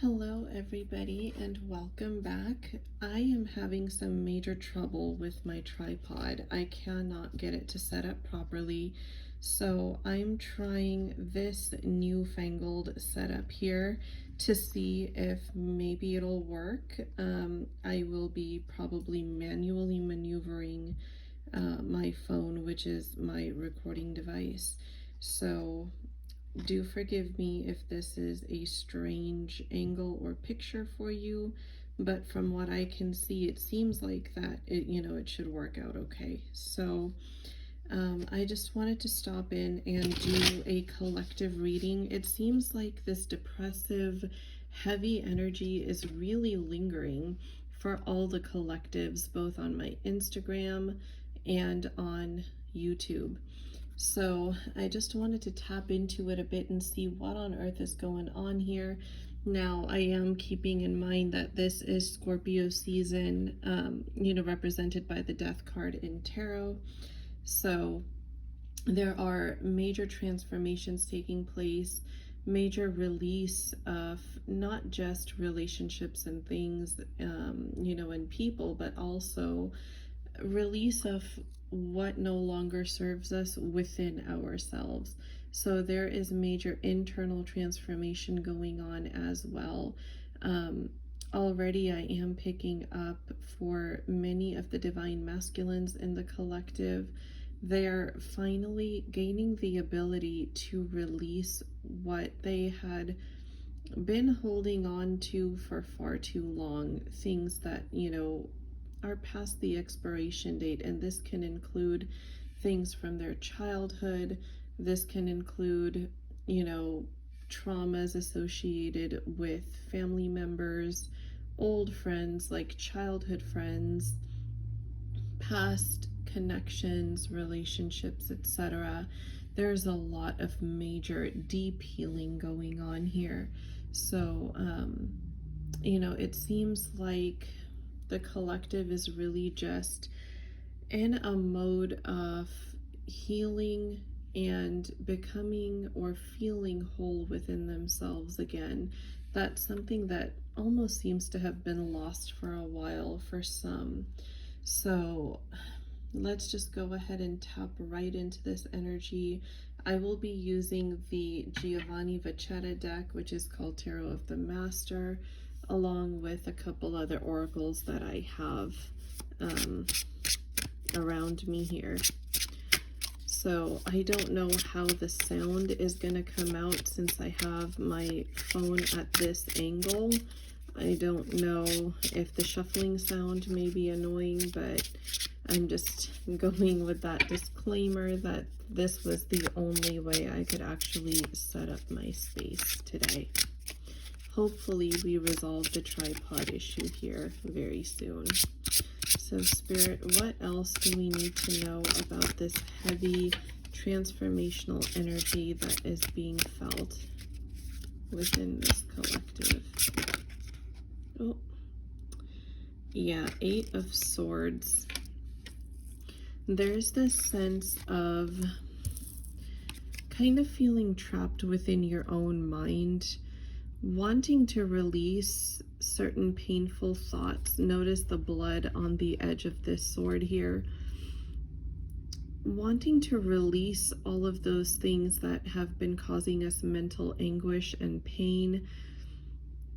Hello, everybody, and welcome back. I am having some major trouble with my tripod. I cannot get it to set up properly, so I'm trying this newfangled setup here to see if maybe it'll work. I will be probably manually maneuvering my phone, which is my recording device. So do forgive me if this is a strange angle or picture for you, but from what I can see, it seems like that it should work out okay. So I just wanted to stop in and do a collective reading. It seems like this depressive, heavy energy is really lingering for all the collectives, both on my Instagram and on YouTube. So I just wanted to tap into it a bit and see what on earth is going on here. Now, I am keeping in mind that this is Scorpio season, represented by the Death card in Tarot. So there are major transformations taking place, major release of not just relationships and things, and people, but also release of what no longer serves us within ourselves. So there is major internal transformation going on as well. Already I am picking up for many of the divine masculines in the collective. They're finally gaining the ability to release what they had been holding on to for far too long, things that, are past the expiration date. And this can include things from their childhood. This can include, traumas associated with family members, old friends, like childhood friends, past connections, relationships, etc. There's a lot of major deep healing going on here. So, it seems like the collective is really just in a mode of healing and becoming or feeling whole within themselves again. That's something that almost seems to have been lost for a while for some. So let's just go ahead and tap right into this energy. I will be using the Giovanni Vacetta deck, which is called Tarot of the Master, along with a couple other oracles that I have around me here. So I don't know how the sound is going to come out since I have my phone at this angle. I don't know if the shuffling sound may be annoying, but I'm just going with that disclaimer that this was the only way I could actually set up my space today. Hopefully we resolve the tripod issue here very soon. So Spirit, what else do we need to know about this heavy transformational energy that is being felt within this collective? Oh, yeah, 8 of Swords. There's this sense of kind of feeling trapped within your own mind, wanting to release certain painful thoughts. Notice the blood on the edge of this sword here. Wanting to release all of those things that have been causing us mental anguish and pain,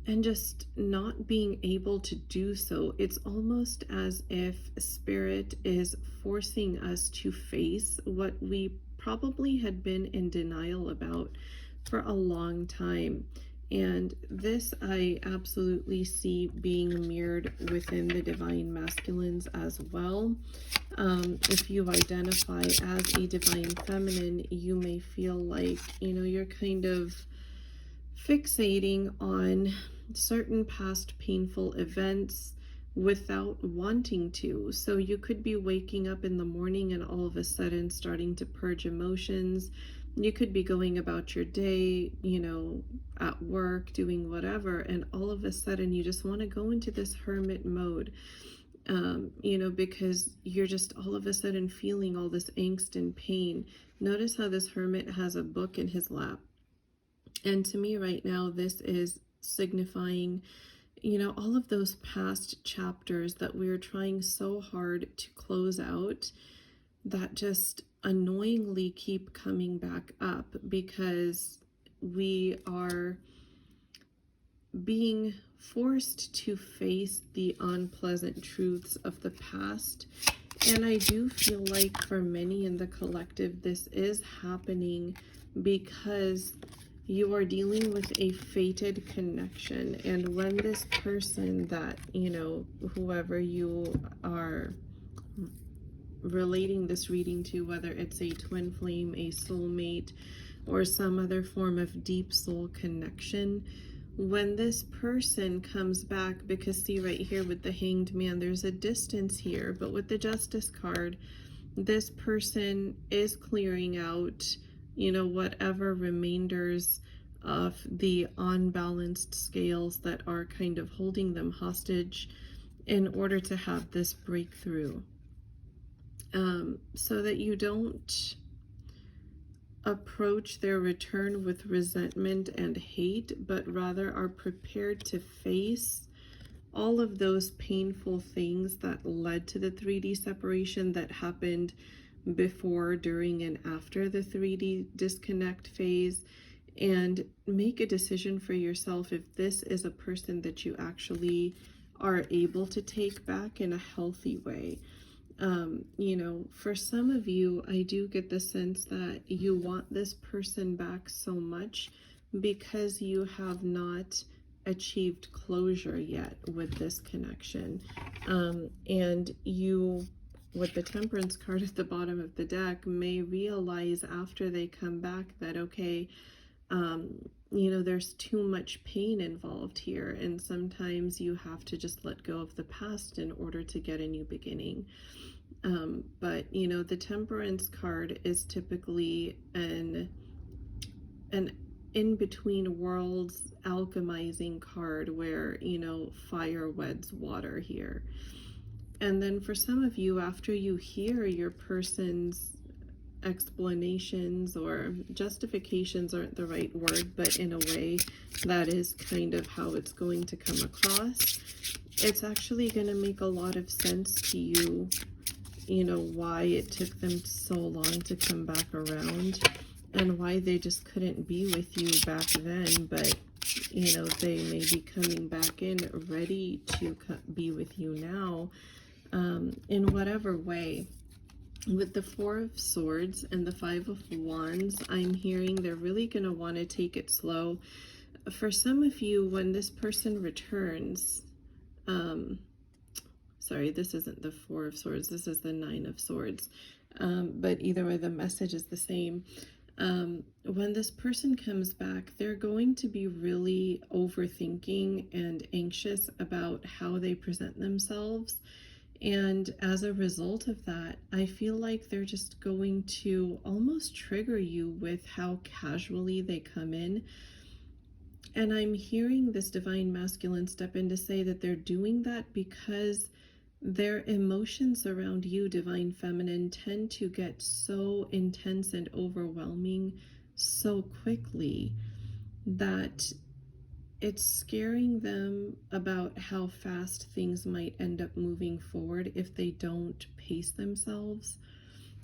and just not being able to do so. It's almost as if Spirit is forcing us to face what we probably had been in denial about for a long time. And this I absolutely see being mirrored within the divine masculines as well. If you identify as a divine feminine, you may feel like, you're kind of fixating on certain past painful events without wanting to. So you could be waking up in the morning and all of a sudden starting to purge emotions. You could be going about your day, at work, doing whatever, and all of a sudden you just want to go into this hermit mode, because you're just all of a sudden feeling all this angst and pain. Notice how this hermit has a book in his lap. And to me right now, this is signifying, all of those past chapters that we're trying so hard to close out that just annoyingly keep coming back up because we are being forced to face the unpleasant truths of the past. And I do feel like for many in the collective, this is happening because you are dealing with a fated connection. And when this person that, whoever you are relating this reading to, whether it's a twin flame, a soulmate, or some other form of deep soul connection, when this person comes back, because see right here with the Hanged Man, there's a distance here, but with the Justice card, this person is clearing out, whatever remainders of the unbalanced scales that are kind of holding them hostage in order to have this breakthrough. So that you don't approach their return with resentment and hate, but rather are prepared to face all of those painful things that led to the 3D separation that happened before, during, and after the 3D disconnect phase, and make a decision for yourself if this is a person that you actually are able to take back in a healthy way. For some of you, I do get the sense that you want this person back so much because you have not achieved closure yet with this connection. And you, with the Temperance card at the bottom of the deck, may realize after they come back that, okay, there's too much pain involved here, and sometimes you have to just let go of the past in order to get a new beginning. But the Temperance card is typically an in-between worlds alchemizing card where, fire weds water here. And then for some of you, after you hear your person's explanations, or justifications aren't the right word, but in a way that is kind of how it's going to come across, it's actually going to make a lot of sense to you, why it took them so long to come back around and why they just couldn't be with you back then, but they may be coming back in ready to be with you now, in whatever way. With the Four of Swords and the Five of Wands, I'm hearing they're really going to want to take it slow. For some of you, when this person returns, sorry, this isn't the Four of Swords, this is the Nine of Swords, but either way, the message is the same. When this person comes back, they're going to be really overthinking and anxious about how they present themselves. And as a result of that, I feel like they're just going to almost trigger you with how casually they come in. And I'm hearing this Divine Masculine step in to say that they're doing that because their emotions around you, Divine Feminine, tend to get so intense and overwhelming so quickly that it's scaring them about how fast things might end up moving forward if they don't pace themselves.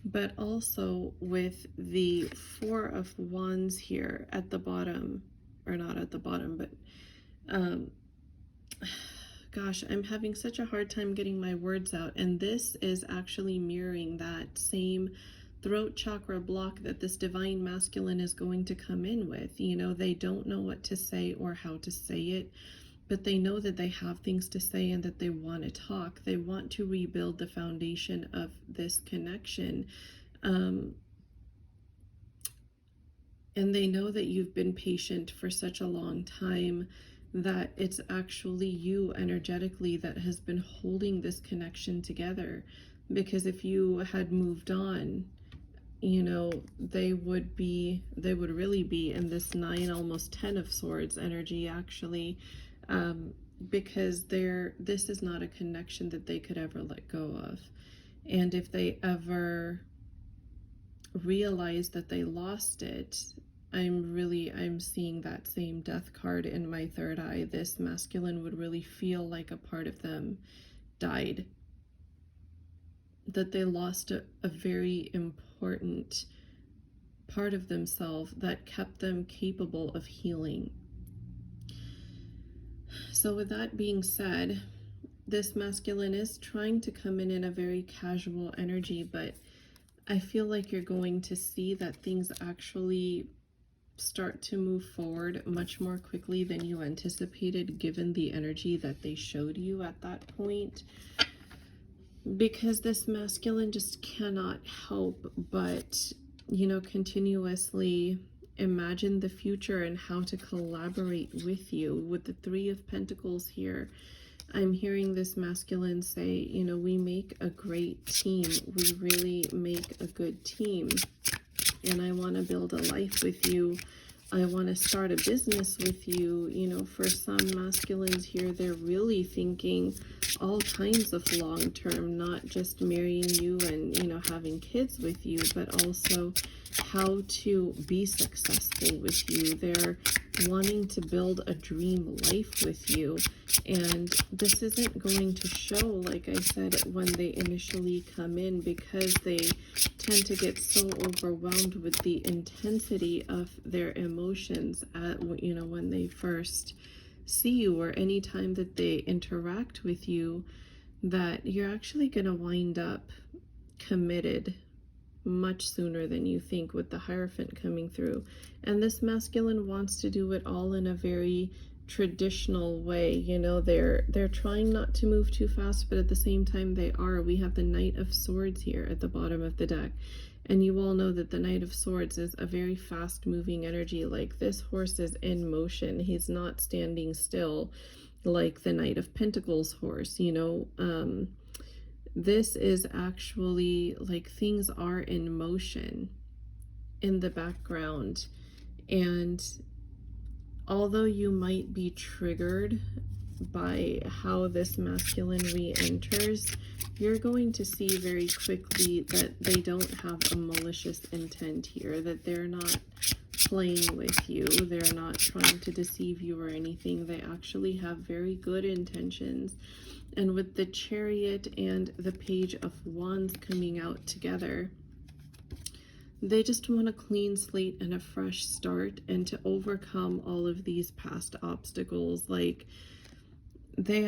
But also with the Four of Wands here at the bottom, or not at the bottom, but gosh, I'm having such a hard time getting my words out. And this is actually mirroring that same throat chakra block that this Divine Masculine is going to come in with. They don't know what to say or how to say it, but they know that they have things to say and that they want to talk. They want to rebuild the foundation of this connection. And they know that you've been patient for such a long time, that it's actually you energetically that has been holding this connection together. Because if you had moved on, they would really be in this 9, almost 10 of Swords energy, actually, because this is not a connection that they could ever let go of. And if they ever realize that they lost it, I'm seeing that same death card in my third eye. This masculine would really feel like a part of them died, that they lost a very important part of themselves that kept them capable of healing. So with that being said, this masculine is trying to come in a very casual energy, but I feel like you're going to see that things actually start to move forward much more quickly than you anticipated, given the energy that they showed you at that point. Because this masculine just cannot help but, continuously imagine the future and how to collaborate with you. With the Three of Pentacles here, I'm hearing this masculine say, we make a great team. We really make a good team. And I want to build a life with you. I want to start a business with you. For some masculines here, they're really thinking all kinds of long-term, not just marrying you and, having kids with you, but also how to be successful with you. They're wanting to build a dream life with you. And this isn't going to show, like I said, when they initially come in, because they tend to get so overwhelmed with the intensity of their emotions when they first see you, or any time that they interact with you, that you're actually going to wind up committed much sooner than you think, with the Hierophant coming through. And this masculine wants to do it all in a very traditional way. They're trying not to move too fast, but at the same time they are. We have the Knight of Swords here at the bottom of the deck, and you all know that the Knight of Swords is a very fast moving energy. Like, this horse is in motion. He's not standing still like the Knight of Pentacles horse. This is actually like things are in motion in the background. And although you might be triggered by how this masculine re-enters, you're going to see very quickly that they don't have a malicious intent here, that they're not playing with you, they're not trying to deceive you or anything. They actually have very good intentions. And with the Chariot and the Page of Wands coming out together, they just want a clean slate and a fresh start, and to overcome all of these past obstacles. Like, they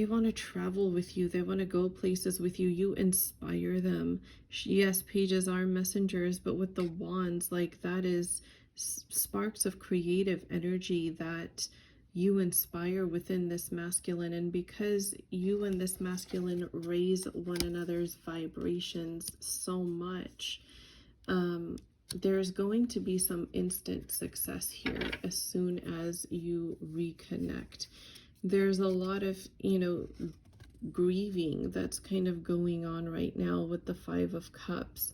want to travel with you. They want to go places with you. You inspire them. Yes, pages are messengers, but with the wands, like, that is sparks of creative energy that you inspire within this masculine. And because you and this masculine raise one another's vibrations so much, there's going to be some instant success here as soon as you reconnect. There's a lot of, grieving that's kind of going on right now with the Five of Cups.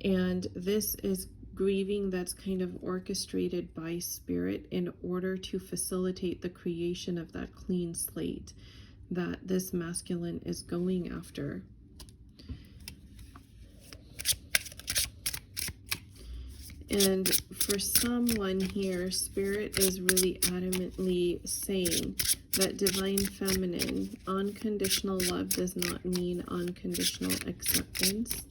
And this is grieving that's kind of orchestrated by Spirit in order to facilitate the creation of that clean slate that this masculine is going after. And for someone here, Spirit is really adamantly saying that divine feminine, unconditional love does not mean unconditional acceptance.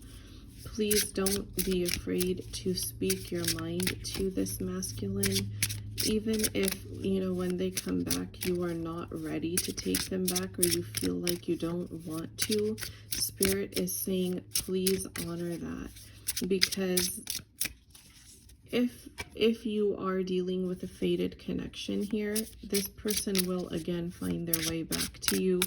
Please don't be afraid to speak your mind to this masculine, even if, when they come back, you are not ready to take them back, or you feel like you don't want to. Spirit is saying, please honor that, because if you are dealing with a fated connection here, this person will again find their way back to you.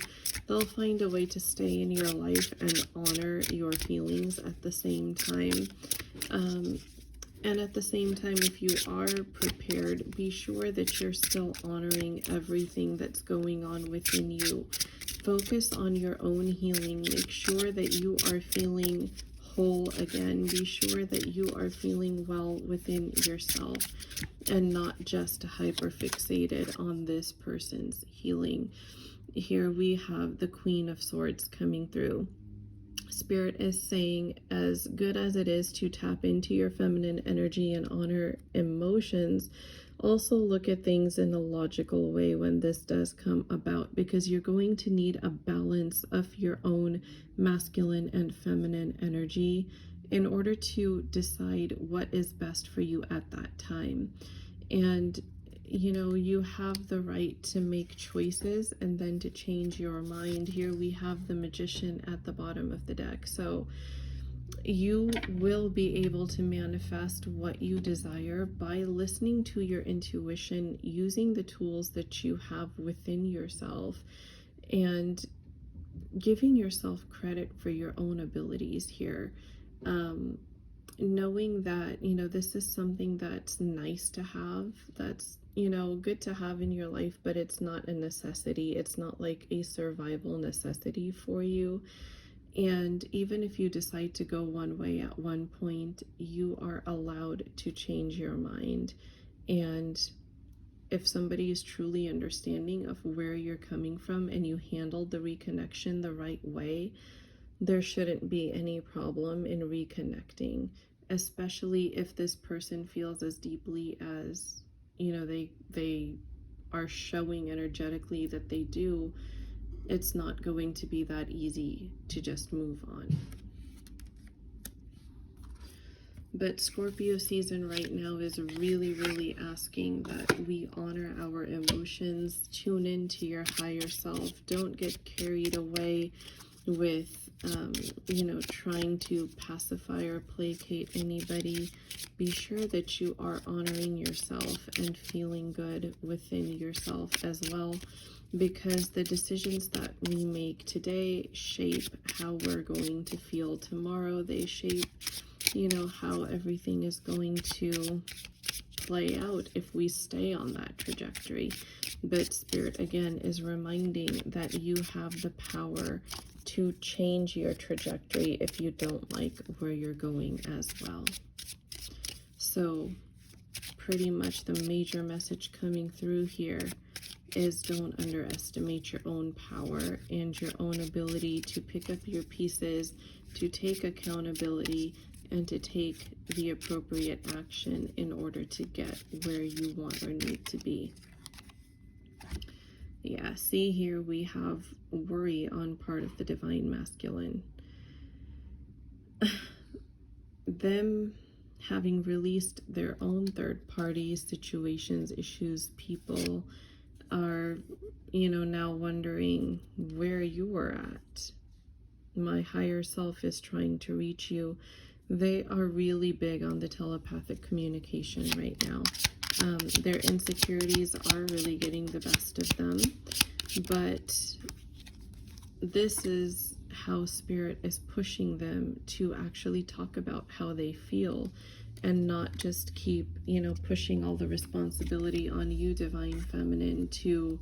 They'll find a way to stay in your life and honor your feelings at the same time. And at the same time, if you are prepared, be sure that you're still honoring everything that's going on within you. Focus on your own healing. Make sure that you are feeling whole again. Be sure that you are feeling well within yourself and not just hyper fixated on this person's healing. Here we have the Queen of Swords coming through. Spirit is saying, as good as it is to tap into your feminine energy and honor emotions, also look at things in a logical way when this does come about, because you're going to need a balance of your own masculine and feminine energy in order to decide what is best for you at that time. And you have the right to make choices and then to change your mind. Here we have the Magician at the bottom of the deck. So you will be able to manifest what you desire by listening to your intuition, using the tools that you have within yourself, and giving yourself credit for your own abilities here. Knowing that, this is something that's nice to have, that's, good to have in your life, but it's not a necessity. It's not like a survival necessity for you. And even if you decide to go one way at one point, you are allowed to change your mind. And if somebody is truly understanding of where you're coming from and you handled the reconnection the right way, there shouldn't be any problem in reconnecting, especially if this person feels as deeply as, they are showing energetically that they do. It's not going to be that easy to just move on. But Scorpio season right now is really, really asking that we honor our emotions, tune into your higher self. Don't get carried away with, trying to pacify or placate anybody. Be sure that you are honoring yourself and feeling good within yourself as well, because the decisions that we make today shape how we're going to feel tomorrow. They shape, how everything is going to play out if we stay on that trajectory. But Spirit, again, is reminding that you have the power to change your trajectory if you don't like where you're going as well. So pretty much the major message coming through here is don't underestimate your own power and your own ability to pick up your pieces, to take accountability, and to take the appropriate action in order to get where you want or need to be. Yeah, see here we have worry on part of the divine masculine. Them having released their own third parties, situations, issues, people are, now wondering where you are at. My higher self is trying to reach you. They are really big on the telepathic communication right now. Their insecurities are really getting the best of them, but this is how Spirit is pushing them to actually talk about how they feel and not just keep, pushing all the responsibility on you, Divine Feminine, to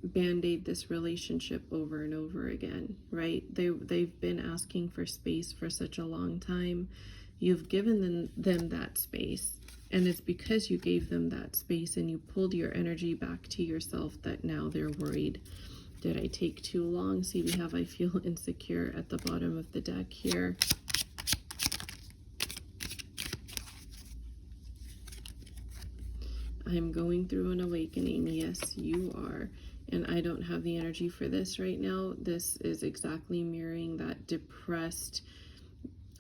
band-aid this relationship over and over again, right? They've been asking for space for such a long time. You've given them that space, and it's because you gave them that space and you pulled your energy back to yourself that now they're worried. Did I take too long? See, we have I feel insecure at the bottom of the deck here. I'm going through an awakening. Yes, you are. And I don't have the energy for this right now. This is exactly mirroring that depressed,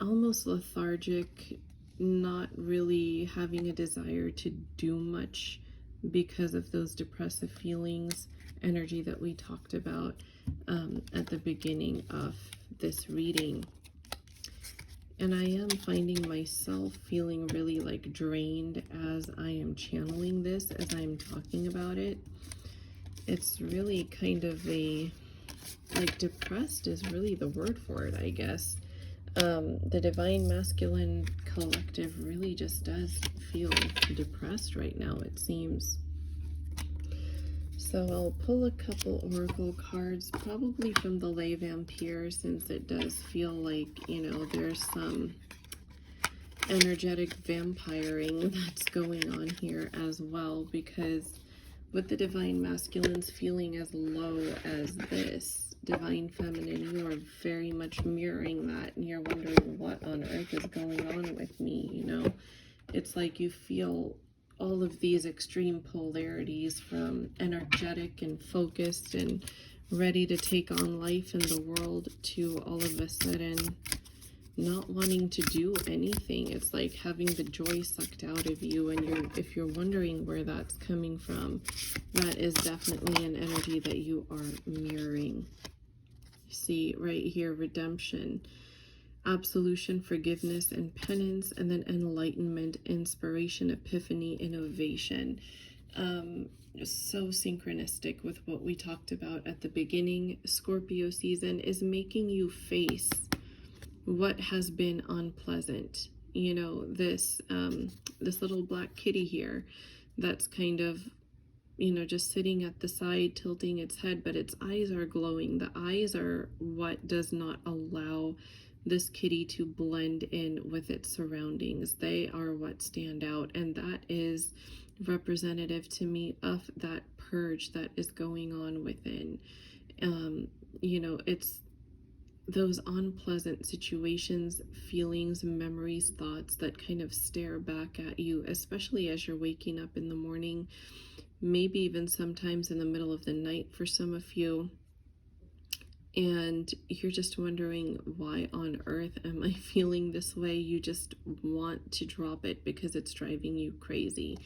almost lethargic, not really having a desire to do much because of those depressive feelings, energy that we talked about at the beginning of this reading. And I am finding myself feeling really like drained as I am channeling this, as I'm talking about it. It's really kind of like depressed is really the word for it, I guess. The Divine Masculine Collective really just does feel depressed right now, it seems. So I'll pull a couple oracle cards, probably from the Lay Vampire, since it does feel like, there's some energetic vampiring that's going on here as well, because with the divine masculines feeling as low as this divine feminine, you are very much mirroring that, and you're wondering what on earth is going on with me, you know? It's like you feel all of these extreme polarities, from energetic and focused and ready to take on life in the world to all of a sudden not wanting to do anything. It's like having the joy sucked out of you, and if you're wondering where that's coming from, that is definitely an energy that you are mirroring. See right here, redemption, absolution, forgiveness, and penance, and then enlightenment, inspiration, epiphany, innovation. So synchronistic with what we talked about at the beginning. Scorpio season is making you face what has been unpleasant. You know, this little black kitty here that's kind of, you know, just sitting at the side, tilting its head, but its eyes are glowing. The eyes are what does not allow this kitty to blend in with its surroundings. They are what stand out, and that is representative to me of that purge that is going on within. You know, it's those unpleasant situations, feelings, memories, thoughts that kind of stare back at you, especially as you're waking up in the morning, maybe even sometimes in the middle of the night for some of you. And you're just wondering, why on earth am I feeling this way? You just want to drop it because it's driving you crazy.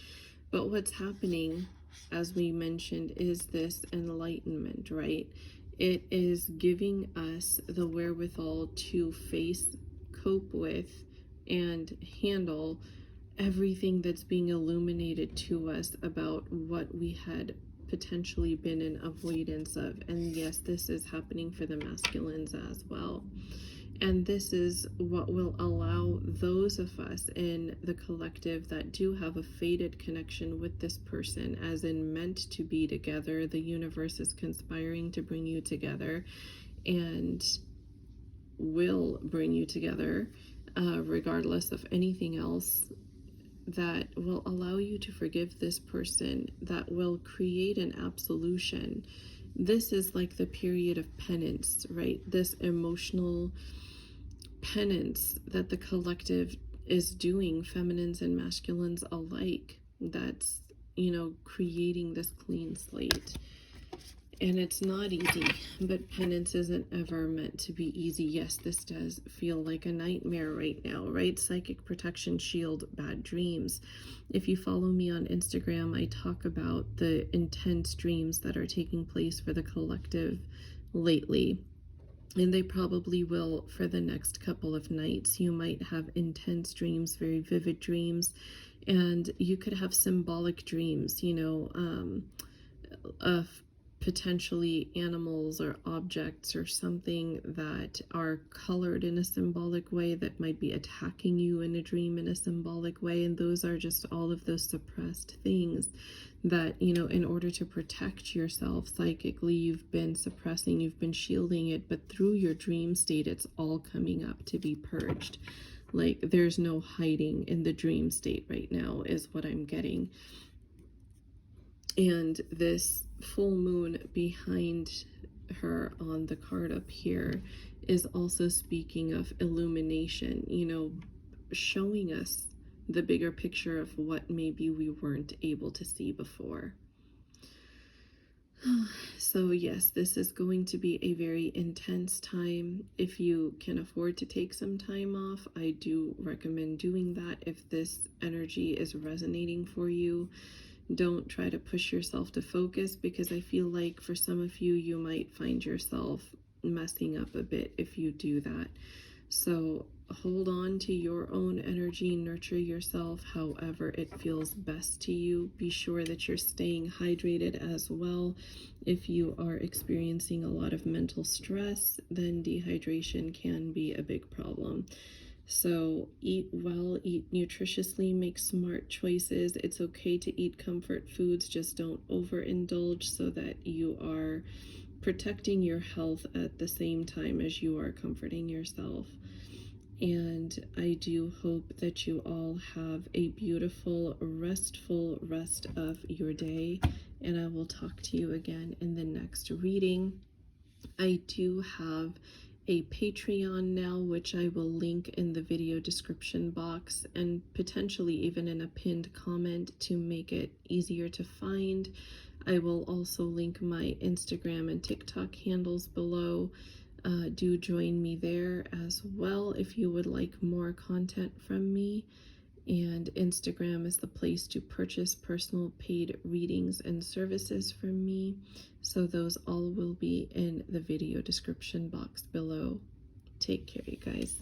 But what's happening, as we mentioned, is this enlightenment, right? It is giving us the wherewithal to face, cope with, and handle everything that's being illuminated to us about what we had potentially been in avoidance of. And yes, this is happening for the masculines as well. And this is what will allow those of us in the collective that do have a fated connection with this person, as in meant to be together. The universe is conspiring to bring you together and will bring you together, regardless of anything else, that will allow you to forgive this person, that will create an absolution. This is like the period of penance, right? This emotional penance that the collective is doing, feminines and masculines alike, that's, you know, creating this clean slate. And it's not easy, but penance isn't ever meant to be easy. Yes, this does feel like a nightmare right now, right? Psychic protection shield, bad dreams. If you follow me on Instagram, I talk about the intense dreams that are taking place for the collective lately. And they probably will for the next couple of nights. You might have intense dreams, very vivid dreams, and you could have symbolic dreams, you know, of potentially animals or objects or something that are colored in a symbolic way that might be attacking you in a dream in a symbolic way. And those are just all of those suppressed things that, you know, in order to protect yourself psychically, you've been suppressing, you've been shielding it, but through your dream state, it's all coming up to be purged. Like, there's no hiding in the dream state right now, is what I'm getting. And this full moon behind her on the card up here is also speaking of illumination, you know, showing us the bigger picture of what maybe we weren't able to see before. So yes, this is going to be a very intense time. If you can afford to take some time off, I do recommend doing that. If this energy is resonating for you, don't try to push yourself to focus, because I feel like for some of you, you might find yourself messing up a bit if you do that. So hold on to your own energy, nurture yourself however it feels best to you. Be sure that you're staying hydrated as well. If you are experiencing a lot of mental stress, then dehydration can be a big problem. So eat well, eat nutritiously, make smart choices. It's okay to eat comfort foods, just don't overindulge, so that you are protecting your health at the same time as you are comforting yourself. And I do hope that you all have a beautiful, restful rest of your day. and I will talk to you again in the next reading. I do have a Patreon now, which I will link in the video description box and potentially even in a pinned comment to make it easier to find. I will also link my Instagram and TikTok handles below. Do join me there as well if you would like more content from me. And Instagram is the place to purchase personal paid readings and services from me. So those all will be in the video description box below. Take care, you guys.